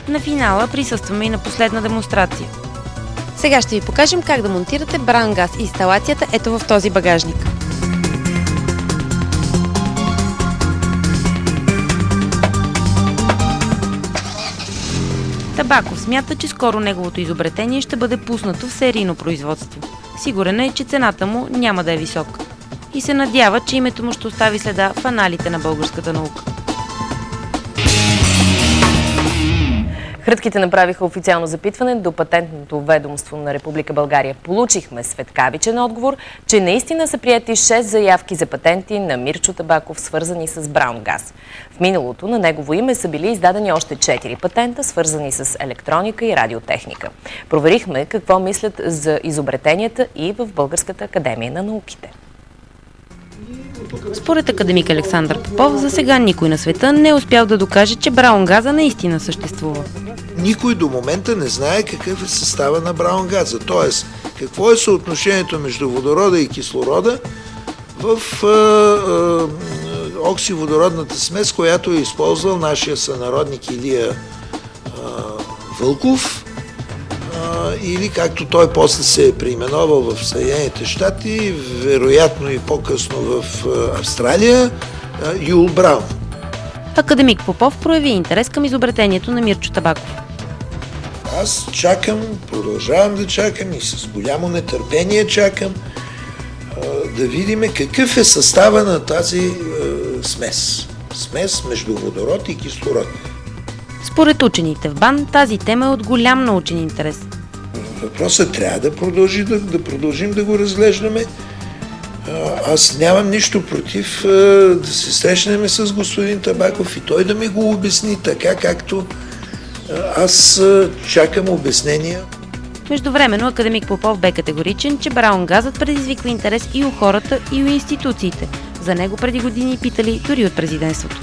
На финала присъстваме и на последна демонстрация. Сега ще ви покажем как да монтирате браун газ инсталацията ето в този багажник. Табаков смята, че скоро неговото изобретение ще бъде пуснато в серийно производство. Сигурен е, че цената му няма да е висока. И се надява, че името му ще остави следа в аналите на българската наука. Хрътките направиха официално запитване до Патентното ведомство на Република България. Получихме светкавичен отговор, че наистина са приети 6 заявки за патенти на Мирчо Табаков, свързани с браун газ. В миналото на негово име са били издадени още 4 патента, свързани с електроника и радиотехника. Проверихме какво мислят за изобретенията и в Българската академия на науките. Според академик Александър Попов, за сега никой на света не е успял да докаже, че браун газа наистина съществува. Никой до момента не знае какъв е състава на браун газа, т.е. какво е съотношението между водорода и кислорода в оксиводородната смес, която е използвал нашия сънародник Илия Вълков, или както той после се е преименовал в Съединените щати, вероятно и по-късно в Австралия, Юл Браун. Академик Попов прояви интерес към изобретението на Мирчо Табаков. Аз чакам, продължавам да чакам и с голямо нетърпение чакам да видим какъв е състава на тази смес. Смес между водород и кислород. Според учените в БАН, тази тема е от голям научен интерес. Въпросът трябва да продължим да го разглеждаме. Аз нямам нищо против да се срещнем с господин Табаков и той да ми го обясни така, както аз чакам обяснения. Междувременно академик Попов бе категоричен, че браун газът предизвиква интерес и у хората, и у институциите. За него преди години питали дори от президентството.